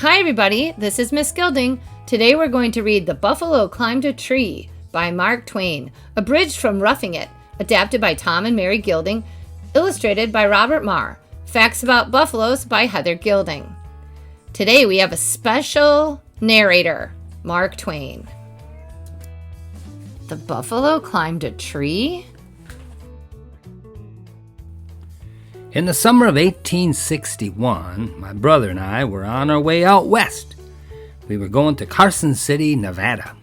Hi everybody, this is Miss Gilding. Today we're going to read The Buffalo Climbed a Tree by Mark Twain, abridged from Roughing It, adapted by Tom and Mary Gilding, illustrated by Robert Marr, Facts About Buffaloes by Heather Gilding. Today we have a special narrator, Mark Twain. The buffalo climbed a tree? In the summer of 1861, my brother and I were on our way out west. We were going to Carson City, Nevada.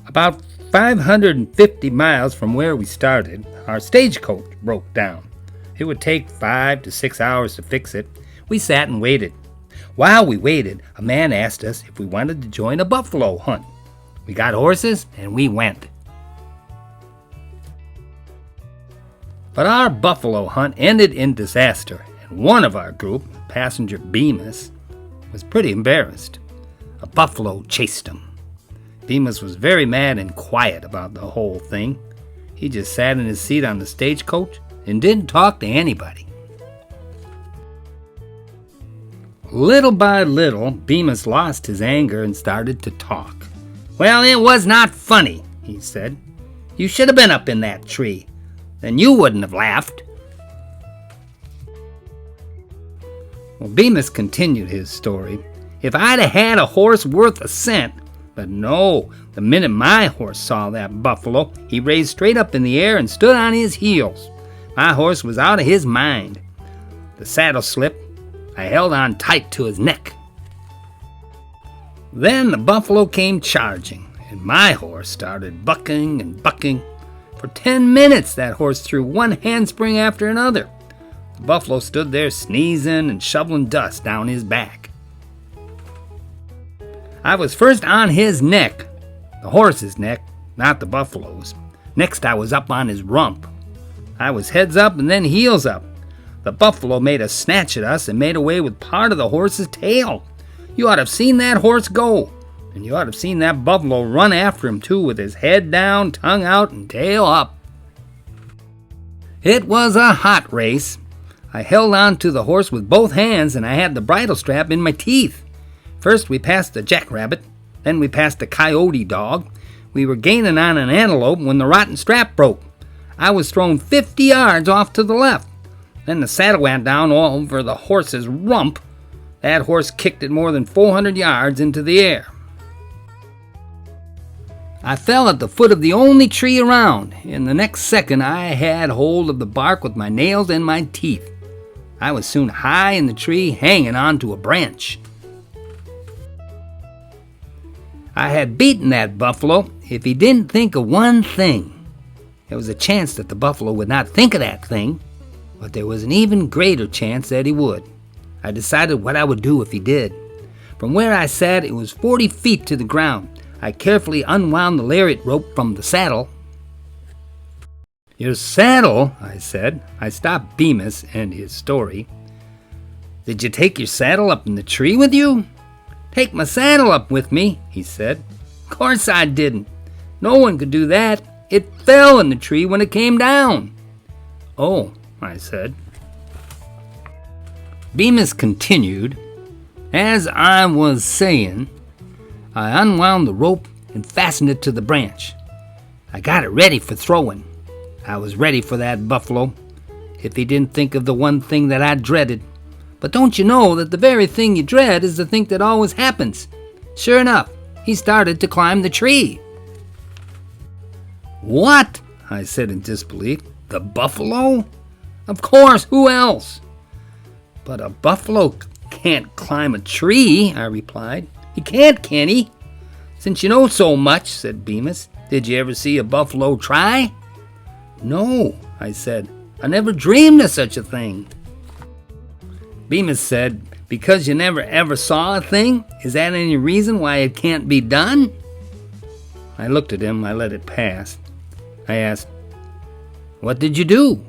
About 550 miles from where we started, our stagecoach broke down. It would take 5 to 6 hours to fix it. We sat and waited. While we waited, a man asked us if we wanted to join a buffalo hunt. We got horses and we went. But our buffalo hunt ended in disaster, and one of our group, passenger Bemis, was pretty embarrassed. A buffalo chased him. Bemis was very mad and quiet about the whole thing. He just sat in his seat on the stagecoach and didn't talk to anybody. Little by little, Bemis lost his anger and started to talk. "Well, it was not funny," he said. "You should have been up in that tree. Then you wouldn't have laughed." Well, Bemis continued his story. "If I'd have had a horse worth a cent, but no, the minute my horse saw that buffalo, he raised straight up in the air and stood on his heels. My horse was out of his mind. The saddle slipped. I held on tight to his neck. Then the buffalo came charging, and my horse started bucking and bucking. For 10 minutes that horse threw one handspring after another. The buffalo stood there sneezing and shoveling dust down his back. I was first on his neck, the horse's neck, not the buffalo's. Next I was up on his rump. I was heads up and then heels up. The buffalo made a snatch at us and made away with part of the horse's tail. You ought to have seen that horse go. And you ought to have seen that buffalo run after him, too, with his head down, tongue out, and tail up. It was a hot race. I held on to the horse with both hands, and I had the bridle strap in my teeth. First we passed the jackrabbit, then we passed the coyote dog. We were gaining on an antelope when the rotten strap broke. I was thrown 50 yards off to the left. Then the saddle went down all over the horse's rump. That horse kicked it more than 400 yards into the air. I fell at the foot of the only tree around. In the next second, I had hold of the bark with my nails and my teeth. I was soon high in the tree, hanging onto a branch. I had beaten that buffalo if he didn't think of one thing. There was a chance that the buffalo would not think of that thing, but there was an even greater chance that he would. I decided what I would do if he did. From where I sat, it was 40 feet to the ground. I carefully unwound the lariat rope from the saddle. "Your saddle?" I said. I stopped Bemis and his story. "Did you take your saddle up in the tree with you?" "Take my saddle up with me," he said. "Of course I didn't. No one could do that. It fell in the tree when it came down." "Oh," I said. Bemis continued, "As I was saying, I unwound the rope and fastened it to the branch. I got it ready for throwing. I was ready for that buffalo, if he didn't think of the one thing that I dreaded. But don't you know that the very thing you dread is the thing that always happens? Sure enough, he started to climb the tree." "What?" I said in disbelief. "The buffalo?" "Of course, who else?" "But a buffalo can't climb a tree," I replied. "He can't, can he?" "Since you know so much," said Bemis, "did you ever see a buffalo try?" "No," I said. "I never dreamed of such a thing." Bemis said, "Because you never ever saw a thing? Is that any reason why it can't be done?" I looked at him. I let it pass. I asked, "What did you do?"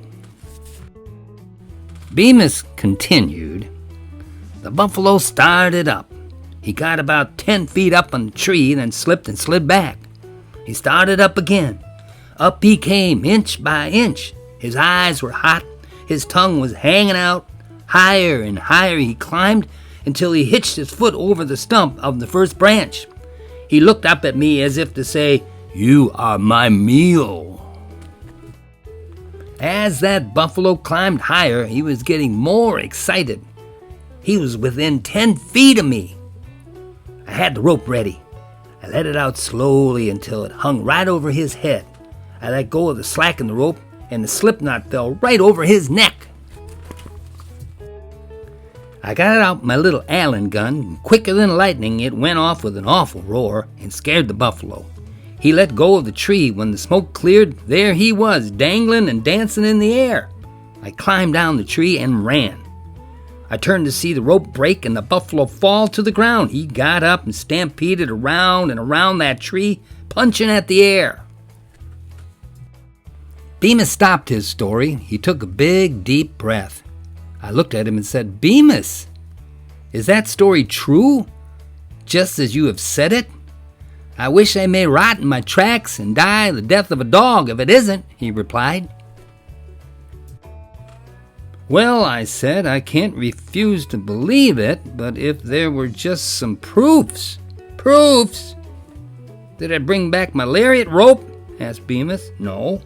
Bemis continued, "The buffalo started up. He got about 10 feet up on the tree, then slipped and slid back. He started up again. Up he came, inch by inch. His eyes were hot. His tongue was hanging out. Higher and higher he climbed until he hitched his foot over the stump of the first branch. He looked up at me as if to say, "You are my meal." As that buffalo climbed higher, he was getting more excited. He was within 10 feet of me. I had the rope ready. I let it out slowly until it hung right over his head. I let go of the slack in the rope, and the slip knot fell right over his neck. I got out my little Allen gun, and quicker than lightning it went off with an awful roar and scared the buffalo. He let go of the tree. When the smoke cleared, there he was, dangling and dancing in the air. I climbed down the tree and ran. I turned to see the rope break and the buffalo fall to the ground. He got up and stampeded around and around that tree, punching at the air. Bemis stopped his story. He took a big, deep breath. I looked at him and said, "Bemis, is that story true, just as you have said it?" "I wish I may rot in my tracks and die the death of a dog if it isn't," he replied. "Well," I said, "I can't refuse to believe it, but if there were just some proofs." "Proofs? Did I bring back my lariat rope?" asked Bemis. "No."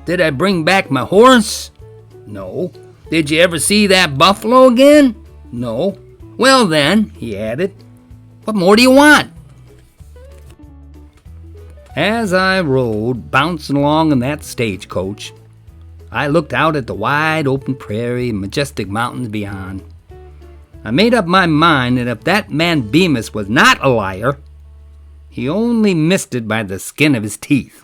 "Did I bring back my horse?" "No." "Did you ever see that buffalo again?" "No." "Well then," he added, "what more do you want?" As I rode, bouncing along in that stagecoach, I looked out at the wide open prairie and majestic mountains beyond. I made up my mind that if that man Bemis was not a liar, he only missed it by the skin of his teeth.